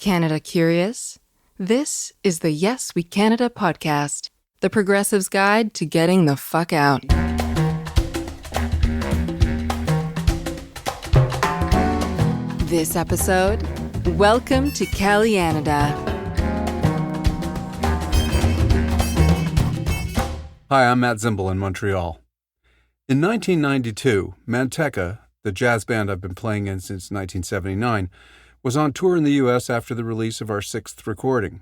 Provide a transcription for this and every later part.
Canada curious? This is the Yes We Canada podcast, the progressive's guide to getting the fuck out. This episode, welcome to Cali-Anada. Hi, I'm Matt Zimble in Montreal. In 1992, Manteca, the jazz band I've been playing in since 1979, was on tour in the U.S. after the release of our sixth recording.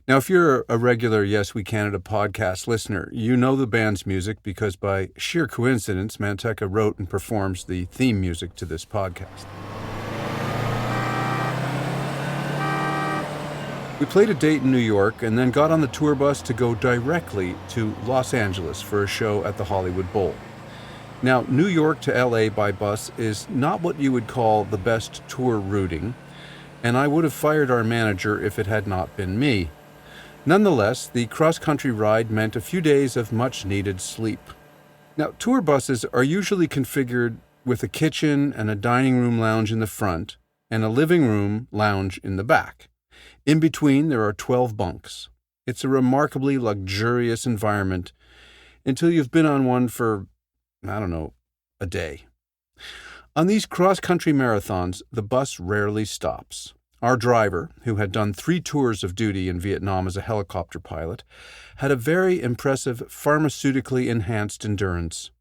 Now, if you're a regular Yes We Canada podcast listener, you know the band's music because by sheer coincidence, Manteca wrote and performs the theme music to this podcast. We played a date in New York and then got on the tour bus to go directly to Los Angeles for a show at the Hollywood Bowl. Now, New York to LA by bus is not what you would call the best tour routing, and I would have fired our manager if it had not been me. Nonetheless, the cross-country ride meant a few days of much-needed sleep. Now, tour buses are usually configured with a kitchen and a dining room lounge in the front and a living room lounge in the back. In between, there are 12 bunks. It's a remarkably luxurious environment until you've been on one for, a day. On these cross-country marathons, the bus rarely stops. Our driver, who had done 3 tours of duty in Vietnam as a helicopter pilot, had a very impressive pharmaceutically enhanced endurance.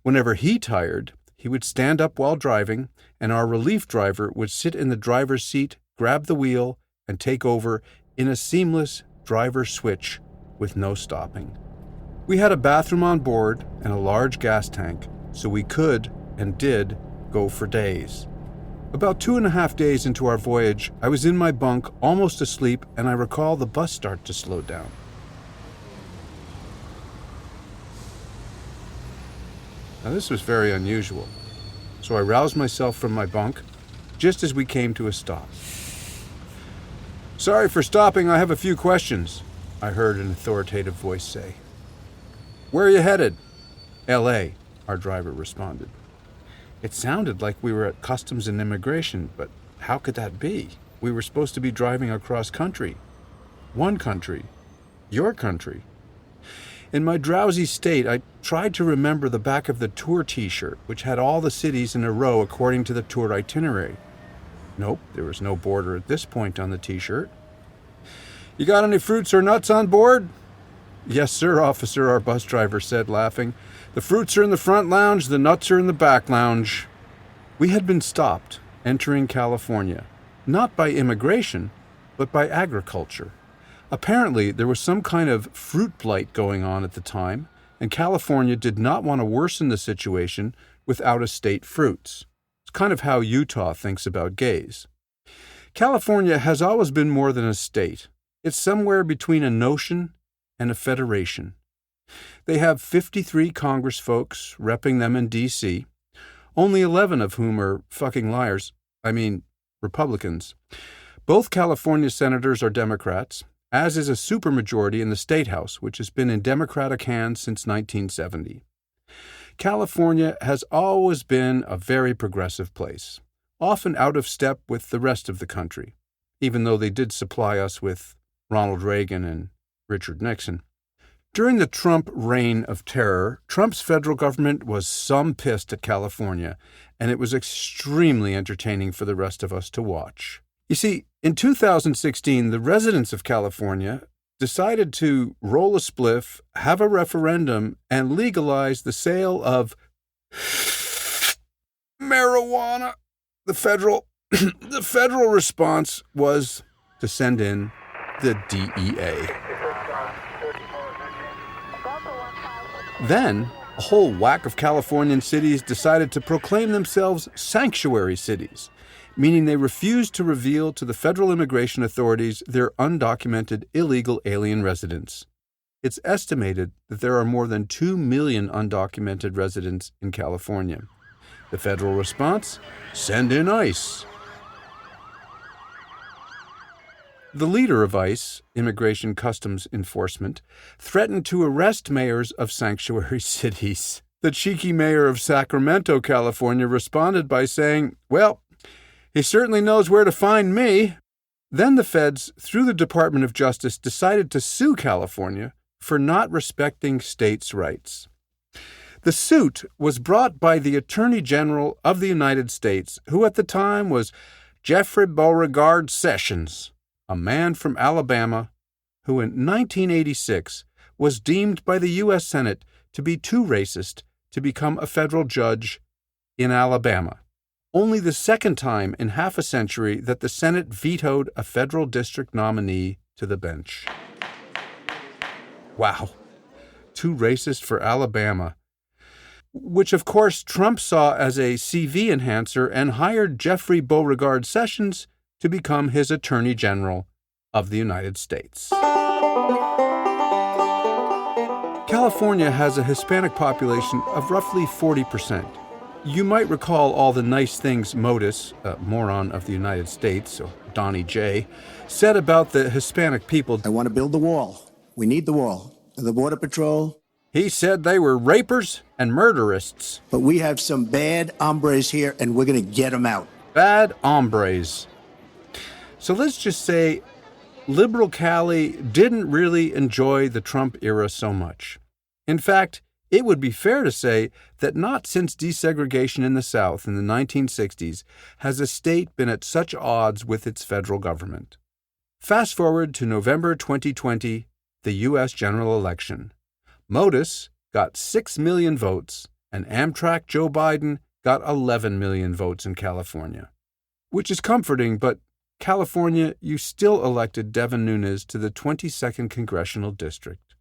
Whenever he tired, he would stand up while driving, and our relief driver would sit in the driver's seat, grab the wheel, and take over in a seamless driver switch with no stopping. We had a bathroom on board and a large gas tank, so we could and did go for days. About 2.5 days into our voyage, I was in my bunk, almost asleep, and I recall the bus start to slow down. Now this was very unusual, so I roused myself from my bunk just as we came to a stop. "Sorry for stopping, I have a few questions," I heard an authoritative voice say. "Where are you headed?" "L.A., our driver responded. It sounded like we were at Customs and Immigration, but how could that be? We were supposed to be driving across country. One country. Your country. In my drowsy state, I tried to remember the back of the tour t-shirt, which had all the cities in a row according to the tour itinerary. Nope, there was no border at this point on the t-shirt. "You got any fruits or nuts on board?" "Yes, sir, officer," our bus driver said, laughing. "The fruits are in the front lounge, the nuts are in the back lounge." We had been stopped entering California, not by immigration, but by agriculture. Apparently, there was some kind of fruit blight going on at the time, and California did not want to worsen the situation with out-of-state fruits. It's kind of how Utah thinks about gays. California has always been more than a state. It's somewhere between a notion and a federation. They have 53 congressfolks repping them in D.C., only 11 of whom are fucking liars. Republicans. Both California senators are Democrats, as is a supermajority in the State House, which has been in Democratic hands since 1970. California has always been a very progressive place, often out of step with the rest of the country, even though they did supply us with Ronald Reagan and Richard Nixon. During the Trump reign of terror, Trump's federal government was some pissed at California, and it was extremely entertaining for the rest of us to watch. You see, in 2016, the residents of California decided to roll a spliff, have a referendum, and legalize the sale of marijuana. The federal response was to send in the DEA. Then, a whole whack of Californian cities decided to proclaim themselves sanctuary cities, meaning they refused to reveal to the federal immigration authorities their undocumented illegal alien residents. It's estimated that there are more than 2 million undocumented residents in California. The federal response? Send in ICE. The leader of ICE, Immigration Customs Enforcement, threatened to arrest mayors of sanctuary cities. The cheeky mayor of Sacramento, California, responded by saying, "Well, he certainly knows where to find me." Then the feds, through the Department of Justice, decided to sue California for not respecting states' rights. The suit was brought by the Attorney General of the United States, who at the time was Jeffrey Beauregard Sessions, a man from Alabama who in 1986 was deemed by the U.S. Senate to be too racist to become a federal judge in Alabama. Only the second time in half a century that the Senate vetoed a federal district nominee to the bench. Wow. Too racist for Alabama. Which, of course, Trump saw as a CV enhancer and hired Jeffrey Beauregard Sessions to become his Attorney General of the United States. California has a Hispanic population of roughly 40%. You might recall all the nice things Modis, a moron of the United States, or Donnie J., said about the Hispanic people. I want to build the wall. We need the wall. The Border Patrol. He said they were rapers and murderists. But we have some bad hombres here, and we're going to get them out. Bad hombres. So let's just say liberal Cali didn't really enjoy the Trump era so much. In fact, it would be fair to say that not since desegregation in the South in the 1960s has a state been at such odds with its federal government. Fast forward to November 2020, the U.S. general election. Modis got 6 million votes, and Amtrak Joe Biden got 11 million votes in California. Which is comforting, but California, you still elected Devin Nunes to the 22nd Congressional District.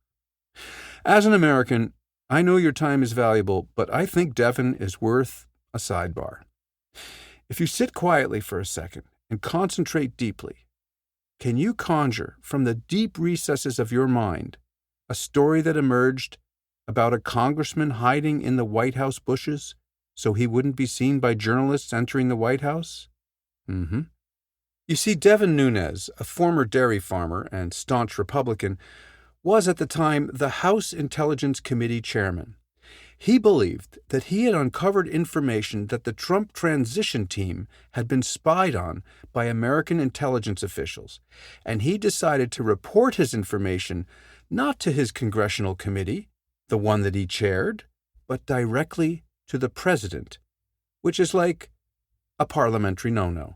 As an American, I know your time is valuable, but I think Devin is worth a sidebar. If you sit quietly for a second and concentrate deeply, can you conjure from the deep recesses of your mind a story that emerged about a congressman hiding in the White House bushes so he wouldn't be seen by journalists entering the White House? You see, Devin Nunes, a former dairy farmer and staunch Republican, was at the time the House Intelligence Committee chairman. He believed that he had uncovered information that the Trump transition team had been spied on by American intelligence officials, and he decided to report his information not to his congressional committee, the one that he chaired, but directly to the president, which is like a parliamentary no-no.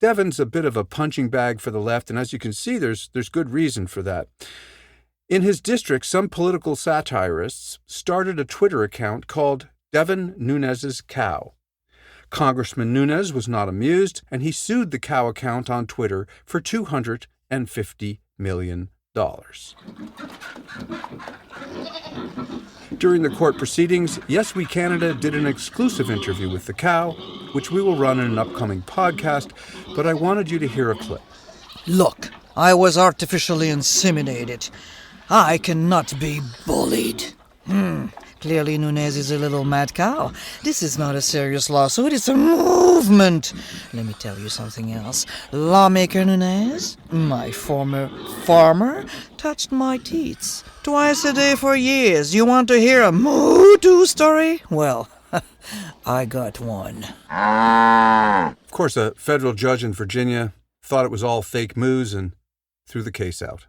Devin's a bit of a punching bag for the left, and as you can see, there's good reason for that. In his district, some political satirists started a Twitter account called Devin Nunes's Cow. Congressman Nunes was not amused, and he sued the cow account on Twitter for $250 million. During the court proceedings, Yes We Canada did an exclusive interview with the cow, which we will run in an upcoming podcast, but I wanted you to hear a clip. Look, I was artificially inseminated. I cannot be bullied. Clearly Nunes is a little mad cow. This is not a serious lawsuit, it's a movement. Let me tell you something else. Lawmaker Nunes, my former farmer, touched my teats twice a day for years. You want to hear a moo-doo story? Well, I got one. Of course, a federal judge in Virginia thought it was all fake moos and threw the case out.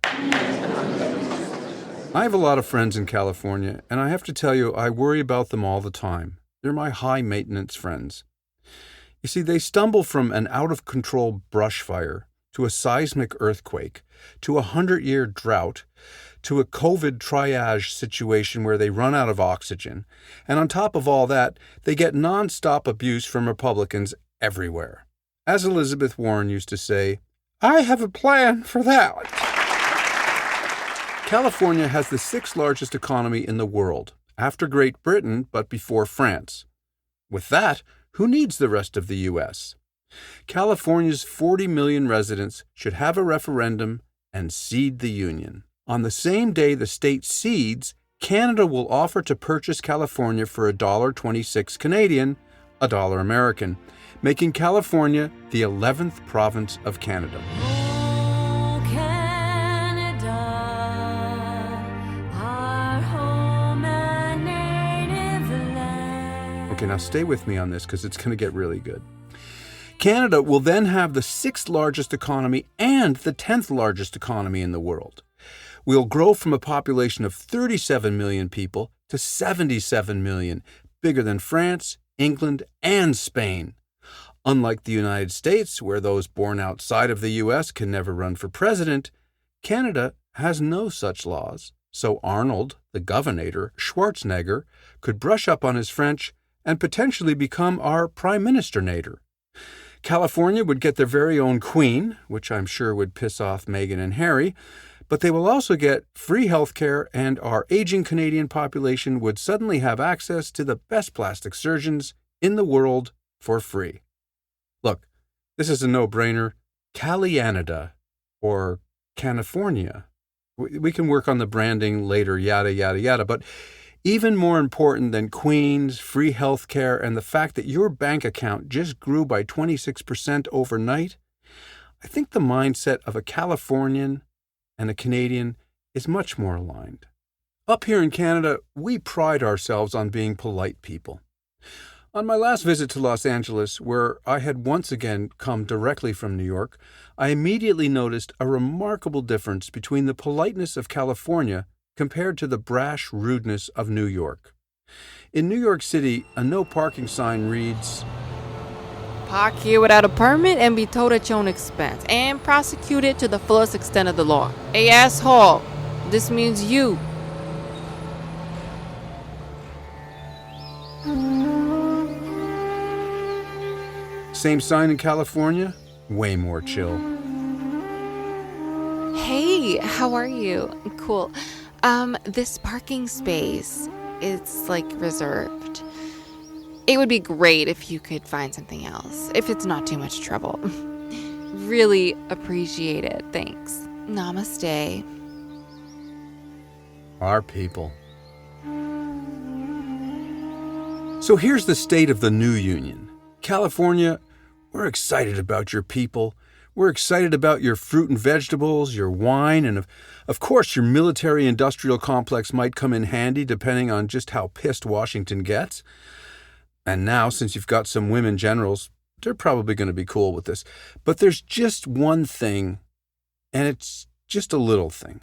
I have a lot of friends in California, and I have to tell you, I worry about them all the time. They're my high-maintenance friends. You see, they stumble from an out-of-control brush fire to a seismic earthquake to a 100-year drought to a COVID triage situation where they run out of oxygen. And on top of all that, they get nonstop abuse from Republicans everywhere. As Elizabeth Warren used to say, I have a plan for that. California has the 6th largest economy in the world, after Great Britain, but before France. With that, who needs the rest of the U.S.? California's 40 million residents should have a referendum and cede the Union. On the same day the state cedes, Canada will offer to purchase California for $1.26 Canadian, $1 American, making California the 11th province of Canada. Okay, now stay with me on this because it's going to get really good. Canada will then have the 6th largest economy and the 10th largest economy in the world. We'll grow from a population of 37 million people to 77 million, bigger than France, England, and Spain. Unlike the United States, where those born outside of the U.S. can never run for president, Canada has no such laws, so Arnold, the Governator, Schwarzenegger, could brush up on his French and potentially become our Prime Minister-nator. California would get their very own queen, which I'm sure would piss off Meghan and Harry, but they will also get free health care, and our aging Canadian population would suddenly have access to the best plastic surgeons in the world for free. Look, this is a no-brainer. Cali-Anada, or California. We can work on the branding later, yada, yada, yada, but even more important than queens, free health care, and the fact that your bank account just grew by 26% overnight, I think the mindset of a Californian and a Canadian is much more aligned. Up here in Canada, we pride ourselves on being polite people. On my last visit to Los Angeles, where I had once again come directly from New York, I immediately noticed a remarkable difference between the politeness of California compared to the brash rudeness of New York. In New York City, a no parking sign reads, Park here without a permit and be towed at your own expense and prosecuted to the fullest extent of the law. Hey, asshole, this means you. Same sign in California, way more chill. Hey, how are you? Cool. This parking space, it's like reserved. It would be great if you could find something else, if it's not too much trouble. Really appreciate it. Thanks. Namaste. Our people. So here's the state of the new union. California, we're excited about your people. We're excited about your fruit and vegetables, your wine, and of course your military-industrial complex might come in handy depending on just how pissed Washington gets. And now, since you've got some women generals, they're probably going to be cool with this. But there's just one thing, and it's just a little thing.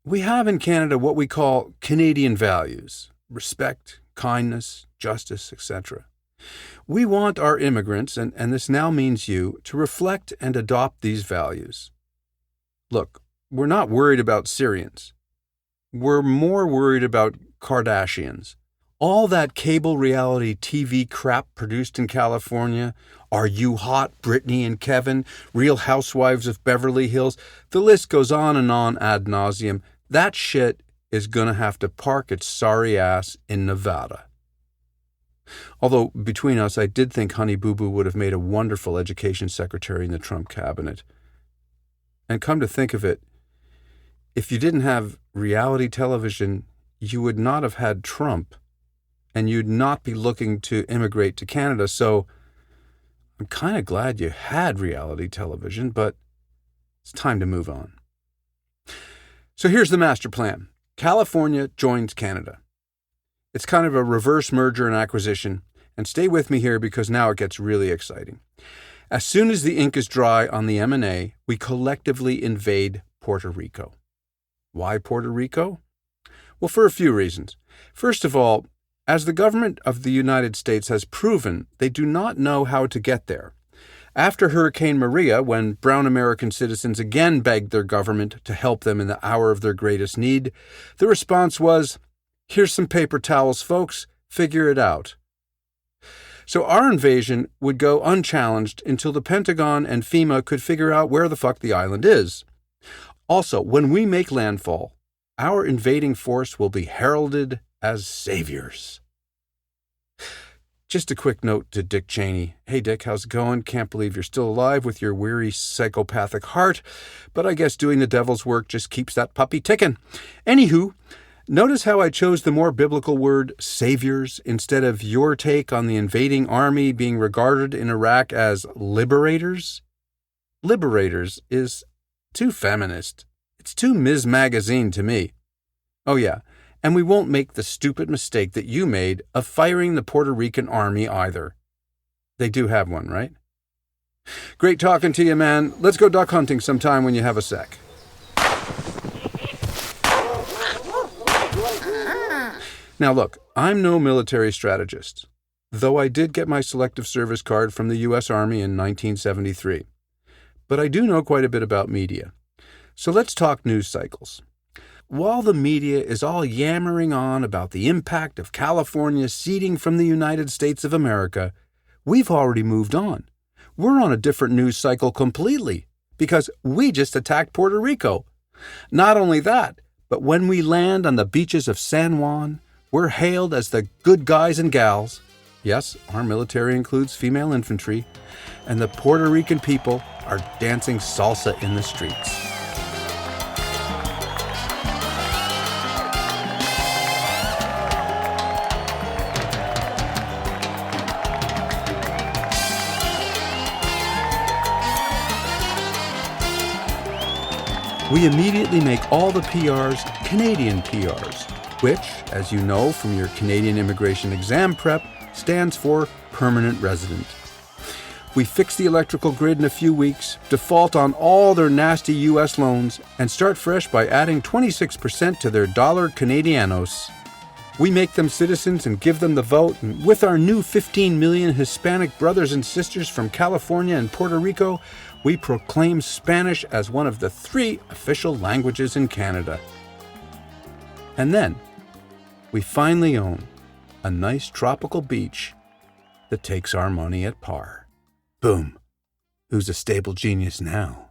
We have in Canada what we call Canadian values: respect, kindness, justice, etc. We want our immigrants, and this now means you, to reflect and adopt these values. Look, we're not worried about Syrians. We're more worried about Kardashians. All that cable reality TV crap produced in California, Are You Hot, Brittany and Kevin, Real Housewives of Beverly Hills, the list goes on and on ad nauseum. That shit is going to have to park its sorry ass in Nevada. Although, between us, I did think Honey Boo Boo would have made a wonderful education secretary in the Trump cabinet. And come to think of it, if you didn't have reality television, you would not have had Trump, and you'd not be looking to immigrate to Canada. So I'm kind of glad you had reality television, but it's time to move on. So here's the master plan. California joins Canada. It's kind of a reverse merger and acquisition, and stay with me here because now it gets really exciting. As soon as the ink is dry on the M&A, we collectively invade Puerto Rico. Why Puerto Rico? Well, for a few reasons. First of all, as the government of the United States has proven, they do not know how to get there. After Hurricane Maria, when brown American citizens again begged their government to help them in the hour of their greatest need, the response was, "Here's some paper towels, folks. Figure it out." So our invasion would go unchallenged until the Pentagon and FEMA could figure out where the fuck the island is. Also, when we make landfall, our invading force will be heralded as saviors. Just a quick note to Dick Cheney. Hey, Dick, how's it going? Can't believe you're still alive with your weary psychopathic heart, but I guess doing the devil's work just keeps that puppy ticking. Anywho, notice how I chose the more biblical word saviors instead of your take on the invading army being regarded in Iraq as liberators? Liberators is too feminist. It's too Ms. Magazine to me. Oh yeah, and we won't make the stupid mistake that you made of firing the Puerto Rican army either. They do have one, right? Great talking to you, man. Let's go duck hunting sometime when you have a sec. Now look, I'm no military strategist, though I did get my selective service card from the U.S. Army in 1973. But I do know quite a bit about media. So let's talk news cycles. While the media is all yammering on about the impact of California ceding from the United States of America, we've already moved on. We're on a different news cycle completely because we just attacked Puerto Rico. Not only that, but when we land on the beaches of San Juan, we're hailed as the good guys and gals. Yes, our military includes female infantry, and the Puerto Rican people are dancing salsa in the streets. We immediately make all the PRs Canadian PRs, which, as you know from your Canadian immigration exam prep, stands for permanent resident. We fix the electrical grid in a few weeks, default on all their nasty U.S. loans, and start fresh by adding 26% to their dollar Canadianos. We make them citizens and give them the vote, and with our new 15 million Hispanic brothers and sisters from California and Puerto Rico, we proclaim Spanish as one of the 3 official languages in Canada. And then, we finally own a nice tropical beach that takes our money at par. Boom. Who's a stable genius now?